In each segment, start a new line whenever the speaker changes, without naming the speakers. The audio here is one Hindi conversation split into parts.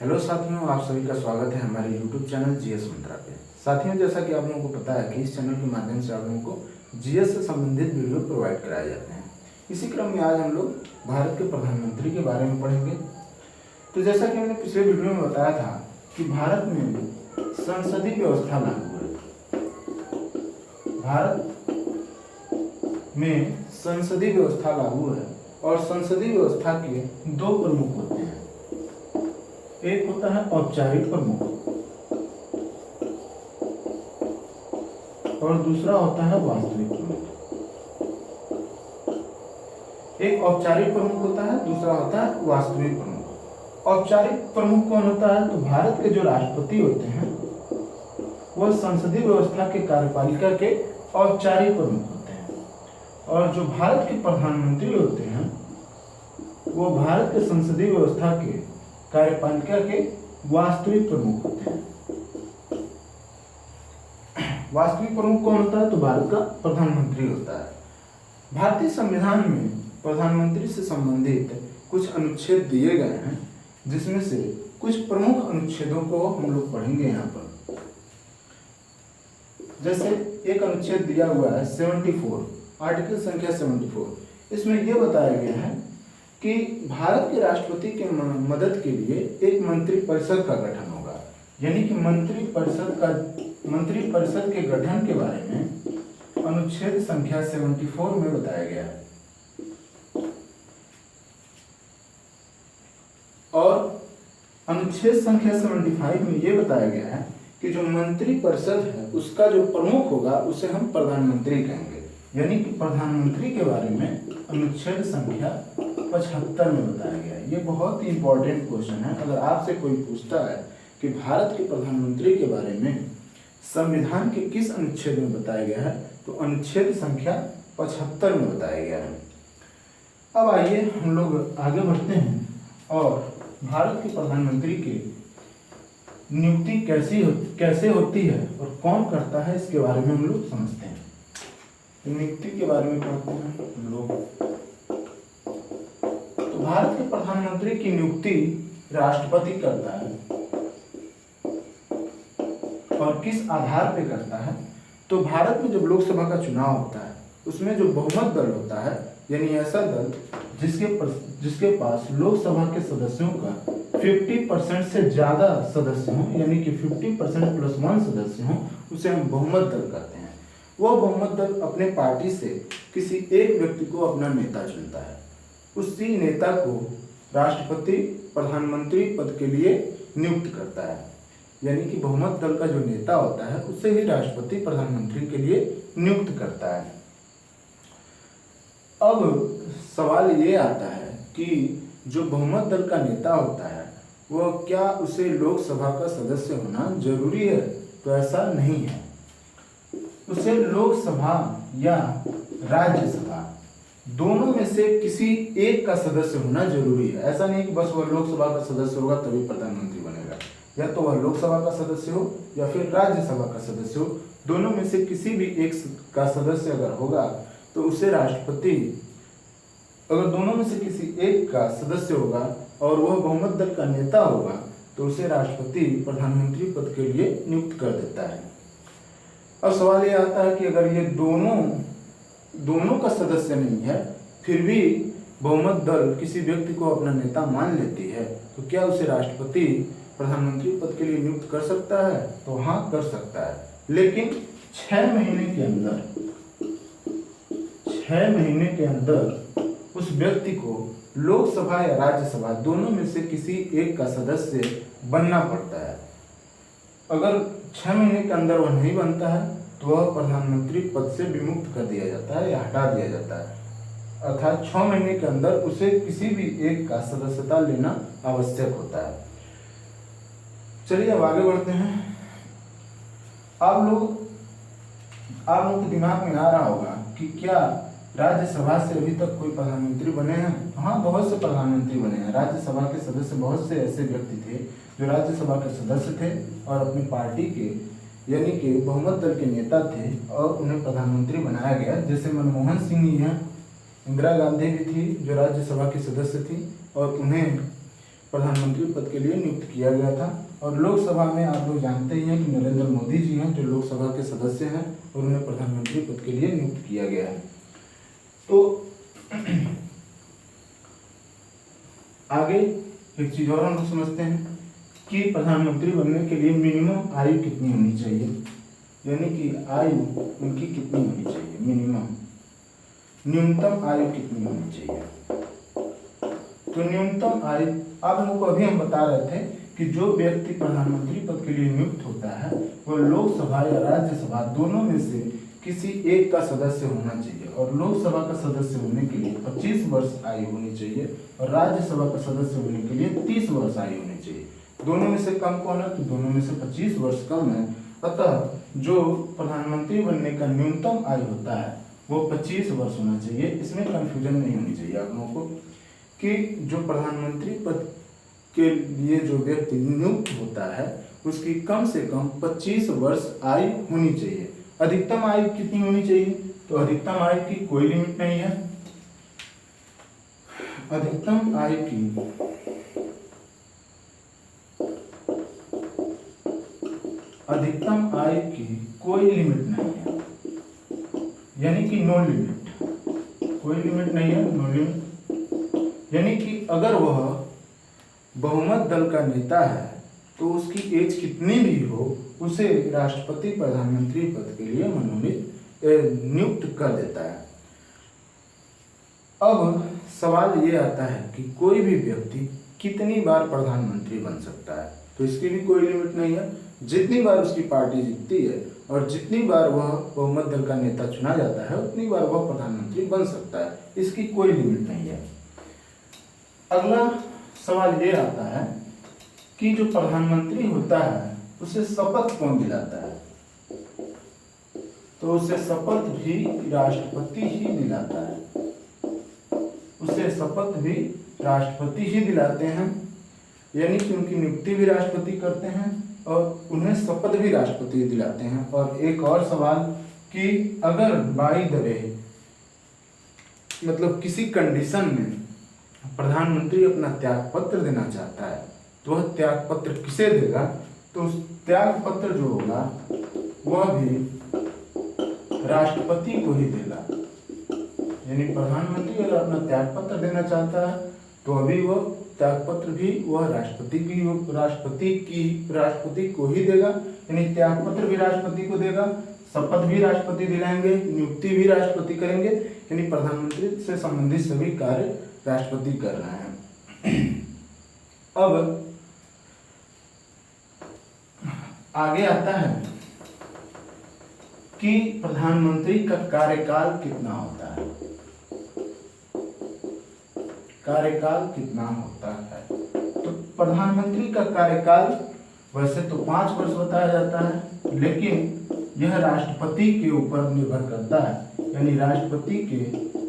हेलो साथियों, आप सभी का स्वागत है हमारे YouTube चैनल जीएस मंत्रा पे। साथियों, जैसा कि आप लोगों को पता है कि इस चैनल के माध्यम से आप लोगों को जीएस से संबंधित वीडियो प्रोवाइड कराए जाते हैं। इसी क्रम में आज हम लोग भारत के प्रधानमंत्री के बारे में पढ़ेंगे। तो जैसा कि हमने पिछले वीडियो में बताया था कि भारत में संसदीय व्यवस्था लागू है। भारत में संसदीय व्यवस्था लागू है और संसदीय व्यवस्था के दो प्रमुख होते हैं। एक होता है औपचारिक प्रमुख और दूसरा होता है वास्तविक प्रमुख। एक औपचारिक प्रमुख होता है, दूसरा होता है वास्तविक प्रमुख। औपचारिक प्रमुख कौन होता है? तो भारत के जो राष्ट्रपति होते हैं वह संसदीय व्यवस्था के कार्यपालिका के औपचारिक प्रमुख होते हैं, और जो भारत के प्रधानमंत्री होते हैं वो भारत के संसदीय व्यवस्था के कार्यपालिका के वास्तविक प्रमुख होते हैं। वास्तविक प्रमुख कौन होता है? तो भारत का प्रधानमंत्री होता है। भारतीय संविधान में प्रधानमंत्री से संबंधित कुछ अनुच्छेद दिए गए हैं, जिसमें से कुछ प्रमुख अनुच्छेदों को हम लोग पढ़ेंगे यहाँ पर। जैसे एक अनुच्छेद दिया हुआ है 74, आर्टिकल संख्या 74। इसमें यह बताया गया है कि भारत के राष्ट्रपति के मदद के लिए एक मंत्रिपरिषद का गठन होगा। यानी कि मंत्रिपरिषद के गठन के बारे में अनुच्छेद संख्या 74 में बताया गया है। और अनुच्छेद संख्या 75 में यह बताया गया है कि जो मंत्रिपरिषद है उसका जो प्रमुख होगा उसे हम प्रधानमंत्री कहेंगे। यानी कि प्रधानमंत्री के बारे में अनुच्छेद संख्या 75 में बताया गया है। ये बहुत ही इंपॉर्टेंट क्वेश्चन है। अगर आपसे कोई पूछता है कि भारत के प्रधानमंत्री के बारे में संविधान के किस अनुच्छेद में बताया गया है, तो अनुच्छेद संख्या 75 में बताया गया है। अब आइए हम लोग आगे बढ़ते हैं और भारत के प्रधानमंत्री की नियुक्ति कैसे होती है और कौन करता है, इसके बारे में हम लोग समझते हैं। नियुक्ति के बारे में पढ़ते हैं हम लोग। तो भारत के प्रधानमंत्री की नियुक्ति राष्ट्रपति करता है। और किस आधार पे करता है? तो भारत में जब लोकसभा का चुनाव होता है उसमें जो बहुमत दल होता है, यानी ऐसा दल जिसके पास लोकसभा के सदस्यों का 50% से ज्यादा सदस्य हों, यानी कि 50% प्लस 1 सदस्य हों, उसे हम बहुमत दल कहते हैं। वह बहुमत दल अपने पार्टी से किसी एक व्यक्ति को अपना नेता चुनता है। उसी नेता को राष्ट्रपति प्रधानमंत्री पद के लिए नियुक्त करता है। यानी कि बहुमत दल का जो नेता होता है उसे ही राष्ट्रपति प्रधानमंत्री के लिए नियुक्त करता है। अब सवाल ये आता है कि जो बहुमत दल का नेता होता है वह क्या उसे लोकसभा का सदस्य होना जरूरी है? तो ऐसा नहीं है। उसे लोकसभा या राज्यसभा दोनों में से किसी एक का सदस्य होना जरूरी है। ऐसा नहीं कि बस वह लोकसभा का सदस्य होगा तभी प्रधानमंत्री बनेगा। या तो वह लोकसभा का सदस्य हो या फिर राज्यसभा का सदस्य हो, दोनों में से किसी भी एक का सदस्य अगर होगा तो उसे राष्ट्रपति, अगर दोनों में से किसी एक का सदस्य होगा और वह बहुमत दल का नेता होगा तो उसे राष्ट्रपति प्रधानमंत्री पद के लिए नियुक्त कर देता है। अब सवाल ये आता है कि अगर ये दोनों का सदस्य नहीं है, फिर भी बहुमत दल किसी व्यक्ति को अपना नेता मान लेती है, तो क्या उसे राष्ट्रपति प्रधानमंत्री पद के लिए नियुक्त कर सकता है? तो हाँ, कर सकता है। लेकिन 6 महीने के अंदर उस व्यक्ति को लोकसभा या राज्यसभा दोनों में से किसी एक का सदस्य बनना पड़ता है। अगर 6 महीने के अंदर वह नहीं बनता है तो वह प्रधानमंत्री पद से विमुक्त कर दिया जाता है या हटा दिया जाता है। अर्थात 6 महीने के अंदर उसे किसी भी एक का सदस्यता लेना आवश्यक होता है। चलिए अब आगे बढ़ते हैं। आप लोगों के दिमाग में आ रहा होगा कि क्या राज्यसभा से अभी तक कोई प्रधानमंत्री बने हैं? हाँ, बहुत से प्रधानमंत्री बने हैं। राज्यसभा के सदस्य बहुत से ऐसे व्यक्ति थे जो राज्यसभा के सदस्य थे और अपनी पार्टी के यानी कि बहुमत दल के नेता थे और उन्हें प्रधानमंत्री बनाया गया। जैसे मनमोहन सिंह ही हैं, इंदिरा गांधी भी थी जो राज्यसभा की सदस्य थी और उन्हें प्रधानमंत्री पद के लिए नियुक्त किया गया था। और लोकसभा में आप लोग जानते ही हैं कि नरेंद्र मोदी जी हैं जो लोकसभा के सदस्य हैं और उन्हें प्रधानमंत्री पद के लिए नियुक्त किया गया है। तो आगे एक चीज और हम लोग समझते हैं कि प्रधानमंत्री बनने के लिए मिनिमम आयु कितनी होनी चाहिए, यानी कि आयु उनकी कितनी होनी चाहिए, मिनिमम, न्यूनतम आयु कितनी होनी चाहिए। तो न्यूनतम आयु आप लोगों को अभी हम बता रहे थे कि जो व्यक्ति प्रधानमंत्री पद के लिए नियुक्त होता है वह लोकसभा या राज्यसभा दोनों में से किसी एक का सदस्य होना चाहिए। और लोकसभा का सदस्य होने के लिए 25 वर्ष आयु होनी चाहिए और राज्यसभा का सदस्य होने के लिए 30 वर्ष आयु होनी चाहिए। दोनों में से कम कौन है, तो दोनों में से 25 वर्ष कम है। अतः जो प्रधानमंत्री बनने का न्यूनतम आयु होता है वो 25 वर्ष होना चाहिए। इसमें कंफ्यूजन नहीं होनी चाहिए आप लोगों को कि जो प्रधानमंत्री पद के लिए जो व्यक्ति नियुक्त होता है उसकी कम से कम 25 वर्ष आयु होनी चाहिए। अधिकतम आयु कितनी होनी चाहिए, तो अधिकतम आयु की कोई लिमिट नहीं है। अधिकतम आयु की कोई लिमिट नहीं है, यानी कि नो लिमिट, कोई लिमिट नहीं है, नो लिमिट। यानी कि अगर वह बहुमत दल का नेता है तो उसकी एज कितनी भी हो उसे राष्ट्रपति प्रधानमंत्री पद के लिए मनोनीत नियुक्त कर देता है। अब सवाल ये आता है कि कोई भी व्यक्ति कितनी बार प्रधानमंत्री बन सकता है, तो इसकी भी कोई लिमिट नहीं है। जितनी बार उसकी पार्टी जीतती है और जितनी बार वह बहुमत दल का नेता चुना जाता है उतनी बार वह प्रधानमंत्री बन सकता है, इसकी कोई लिमिट नहीं है। अगला सवाल ये आता है कि जो प्रधानमंत्री होता है उसे शपथ कौन दिलाता है, तो उसे शपथ भी राष्ट्रपति ही दिलाता है। उसे शपथ भी राष्ट्रपति ही दिलाते हैं, यानी कि उनकी नियुक्ति भी राष्ट्रपति करते हैं और उन्हें शपथ भी राष्ट्रपति दिलाते हैं। और एक और सवाल कि अगर बाई द वे मतलब किसी कंडीशन में प्रधानमंत्री अपना त्याग पत्र देना चाहता है तो वह त्याग पत्र किसे देगा, तो उस त्याग पत्र जो होगा वह भी राष्ट्रपति को ही देगा। यानी प्रधानमंत्री अगर अपना त्याग पत्र देना चाहता है तो अभी वह त्याग पत्र भी वह राष्ट्रपति को ही देगा। यानी त्याग पत्र भी राष्ट्रपति को देगा, शपथ भी राष्ट्रपति दिलाएंगे, नियुक्ति भी राष्ट्रपति करेंगे। यानी प्रधानमंत्री से संबंधित सभी कार्य राष्ट्रपति कर रहे हैं। अब आगे आता है कि प्रधानमंत्री का कार्यकाल कितना होता है, कार्यकाल कितना होता है। तो प्रधानमंत्री का कार्यकाल वैसे तो 5 वर्ष बताया जाता है, लेकिन यह राष्ट्रपति के ऊपर निर्भर करता है, यानी राष्ट्रपति के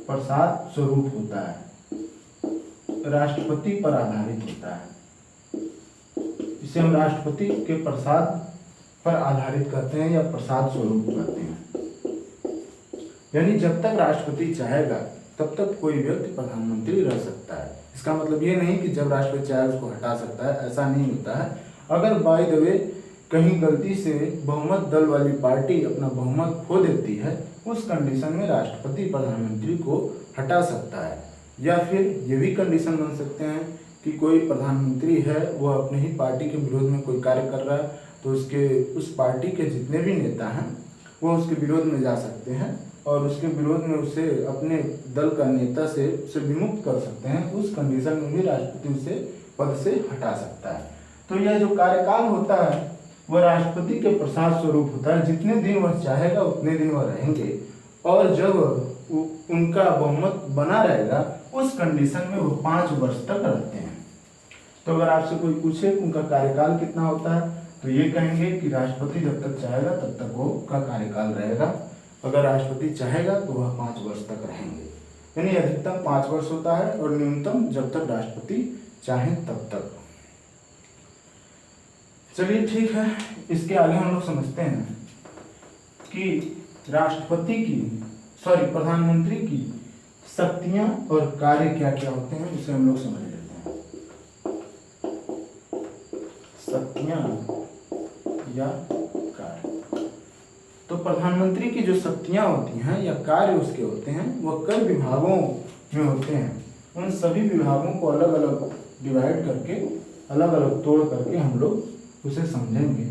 प्रसाद स्वरूप होता है, राष्ट्रपति पर आधारित होता है। इसे हम राष्ट्रपति के प्रसाद पर आधारित कहते हैं या प्रसाद स्वरूप कहते हैं। यानी जब तक राष्ट्रपति चाहेगा तब तक कोई व्यक्ति प्रधानमंत्री रह सकता है। इसका मतलब ये नहीं कि जब राष्ट्रपति चाहे उसको हटा सकता है, ऐसा नहीं होता है। अगर बाय द वे कहीं गलती से बहुमत दल वाली पार्टी अपना बहुमत खो देती है, उस कंडीशन में राष्ट्रपति प्रधानमंत्री को हटा सकता है। या फिर ये भी कंडीशन बन सकते हैं कि कोई प्रधानमंत्री है वह अपने ही पार्टी के विरोध में कोई कार्य कर रहा है तो उस पार्टी के जितने भी नेता हैं वो उसके विरोध में जा सकते हैं और उसके विरोध में उसे अपने दल का नेता से उसे विमुक्त कर सकते हैं। उस कंडीशन में भी राष्ट्रपति उसे पद से हटा सकता है। तो यह जो कार्यकाल होता है वह राष्ट्रपति के प्रसाद स्वरूप होता है। जितने दिन वह चाहेगा उतने दिन वह रहेंगे और जब उनका बहुमत बना रहेगा उस कंडीशन में वो 5 वर्ष तक रहते हैं। तो अगर आपसे कोई पूछे उनका कार्यकाल कितना होता है तो ये कहेंगे कि राष्ट्रपति जब तक चाहेगा तब तक वो का कार्यकाल रहेगा। अगर राष्ट्रपति चाहेगा तो वह 5 वर्ष तक रहेंगे। यानी अधिकतम 5 वर्ष होता है और न्यूनतम जब तक राष्ट्रपति चाहे तब तक। चलिए ठीक है, इसके आगे हम लोग समझते हैं कि प्रधानमंत्री की शक्तियां और कार्य क्या क्या होते हैं, उसे हम लोग समझ लेते हैं। शक्तियां या कार्य। तो प्रधानमंत्री की जो शक्तियां होती हैं या कार्य उसके होते हैं वह कई विभागों में होते हैं। उन सभी विभागों को अलग अलग डिवाइड करके, अलग अलग तोड़ करके हम लोग उसे समझेंगे,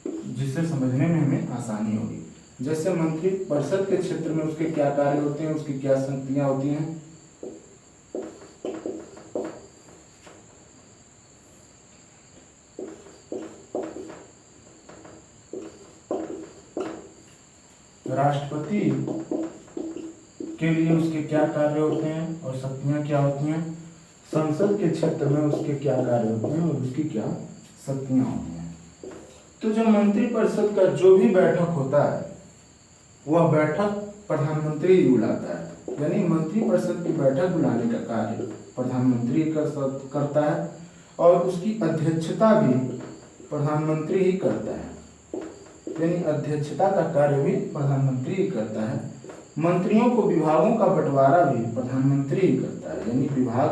जिससे समझने में हमें आसानी होगी। जैसे मंत्री परिषद के क्षेत्र में उसके क्या कार्य होते हैं, उसकी क्या शक्तियां होती हैं। राष्ट्रपति के लिए उसके क्या कार्य होते हैं और शक्तियां क्या होती हैं। संसद के क्षेत्र में उसके क्या कार्य होते हैं और उसकी क्या शक्तियां होती हैं। तो जो मंत्रिपरिषद का जो भी बैठक होता है वह बैठक प्रधानमंत्री ही बुलाता है, यानी मंत्रिपरिषद की बैठक बुलाने का कार्य प्रधानमंत्री करता है और उसकी अध्यक्षता भी प्रधानमंत्री ही करता है, यानी अध्यक्षता का कार्य भी प्रधानमंत्री ही करता है। मंत्रियों को विभागों का बंटवारा भी प्रधानमंत्री ही करता है, यानी विभाग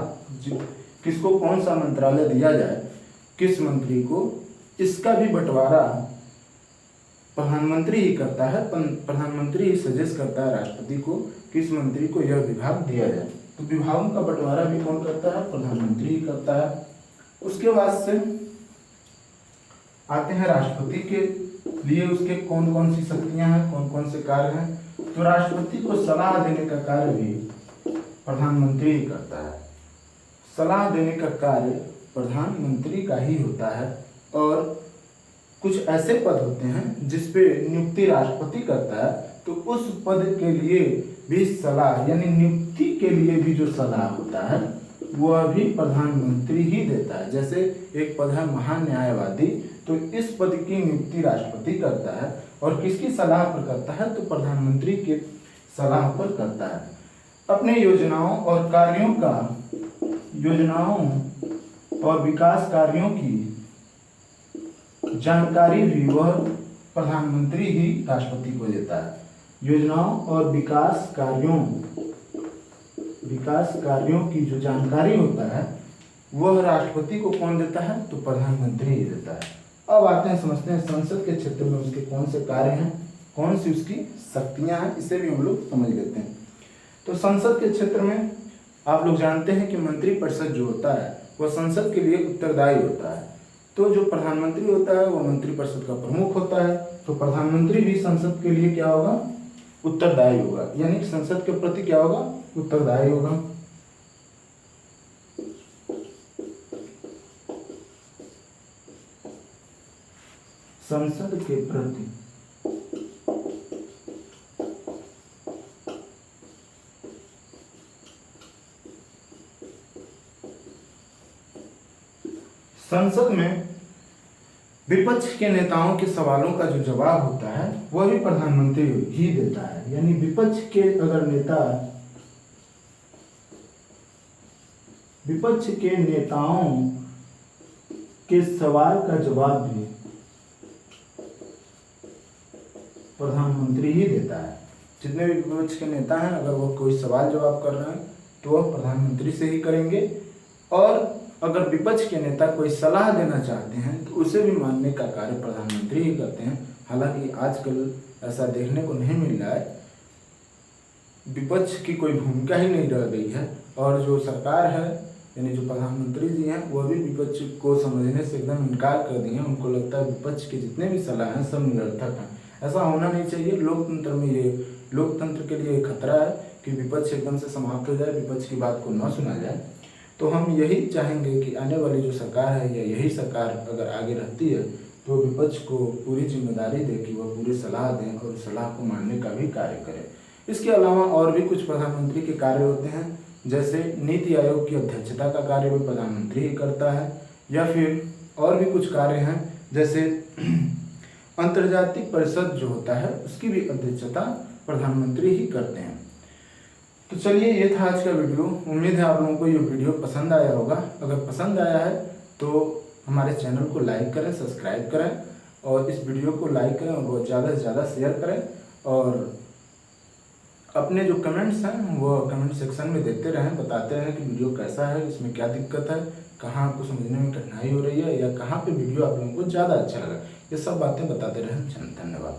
किसको कौन सा मंत्रालय दिया जाए, किस मंत्री को, इसका भी बंटवारा प्रधानमंत्री ही करता है। प्रधानमंत्री ही सजेस्ट करता है राष्ट्रपति को किस मंत्री को यह विभाग दिया जाए। तो विभागों का बंटवारा भी कौन करता है, प्रधानमंत्री ही करता है। उसके बाद से आते हैं राष्ट्रपति के लिए उसके कौन कौन सी शक्तियां हैं, कौन कौन से कार्य हैं। तो राष्ट्रपति को सलाह देने का कार्य भी प्रधानमंत्री ही करता है। सलाह देने का कार्य प्रधानमंत्री का ही होता है। और कुछ ऐसे पद होते हैं जिसपे नियुक्ति राष्ट्रपति करता है, तो उस पद के लिए भी सलाह, यानी नियुक्ति के लिए भी जो सलाह होता है वह भी प्रधानमंत्री ही देता है। जैसे एक पद है महान्यायवादी, तो इस पद की नियुक्ति राष्ट्रपति करता है और किसकी सलाह पर करता है, तो प्रधानमंत्री के सलाह पर करता है। अपने योजनाओं और कार्यों का, योजनाओं और विकास कार्यों की जानकारी भी वह प्रधानमंत्री ही राष्ट्रपति को देता है। योजनाओं और विकास कार्यों की जो जानकारी होता है वह राष्ट्रपति को कौन देता है, तो प्रधानमंत्री ही देता है। अब आते हैं, समझते हैं संसद के क्षेत्र में उसके कौन से कार्य हैं, कौन सी उसकी शक्तियां हैं, इसे भी हम लोग समझ लेते हैं। तो संसद के क्षेत्र में आप लोग जानते हैं कि मंत्रिपरिषद जो होता है वह संसद के लिए उत्तरदायी होता है। तो जो प्रधानमंत्री होता है वह मंत्रिपरिषद का प्रमुख होता है, तो प्रधानमंत्री भी संसद के लिए क्या होगा, उत्तरदायी होगा, यानी संसद के प्रति क्या होगा, उत्तरदायी होगा। संसद के प्रति संसद में विपक्ष के नेताओं के सवालों का जो जवाब होता है वह भी प्रधानमंत्री ही देता है। यानी विपक्ष के अगर नेता, विपक्ष के नेताओं के सवाल का जवाब भी प्रधानमंत्री ही देता है। जितने भी विपक्ष के नेता हैं अगर वो कोई सवाल जवाब कर रहे हैं तो वह प्रधानमंत्री से ही करेंगे, और अगर विपक्ष के नेता कोई सलाह देना चाहते हैं तो उसे भी मानने का कार्य प्रधानमंत्री ही करते हैं। हालांकि आजकल ऐसा देखने को नहीं मिल रहा है, विपक्ष की कोई भूमिका ही नहीं रह गई है, और जो सरकार है यानी जो प्रधानमंत्री जी हैं वह भी विपक्ष को समझने से एकदम इनकार कर दिए हैं। उनको लगता है विपक्ष के जितने भी सलाह हैं सब निरर्थक हैं। ऐसा होना नहीं चाहिए। लोकतंत्र में ये, लोकतंत्र के लिए खतरा है कि विपक्ष एकदम से समाप्त हो जाए, विपक्ष की बात को न सुना जाए। तो हम यही चाहेंगे कि आने वाली जो सरकार है या यही सरकार अगर आगे रहती है तो विपक्ष को पूरी जिम्मेदारी दे कि वह पूरी सलाह दें और सलाह को मानने का भी कार्य करें। इसके अलावा और भी कुछ प्रधानमंत्री के कार्य होते हैं, जैसे नीति आयोग की अध्यक्षता का कार्य भी प्रधानमंत्री ही करता है, या फिर और भी कुछ कार्य हैं जैसे अंतर्जातीय परिषद जो होता है उसकी भी अध्यक्षता प्रधानमंत्री ही करते हैं। तो चलिए ये था आज का वीडियो। उम्मीद है आप लोगों को ये वीडियो पसंद आया होगा। अगर पसंद आया है तो हमारे चैनल को लाइक करें, सब्सक्राइब करें और इस वीडियो को लाइक करें और बहुत ज़्यादा से ज़्यादा शेयर करें, और अपने जो कमेंट्स हैं वो कमेंट सेक्शन में देते रहें, बताते रहें कि वीडियो कैसा है, इसमें क्या दिक्कत है, कहाँ आपको समझने में कठिनाई हो रही है या कहाँ पे वीडियो आप लोगों को ज़्यादा अच्छा लगा, ये सब बातें बताते रहें। धन्यवाद।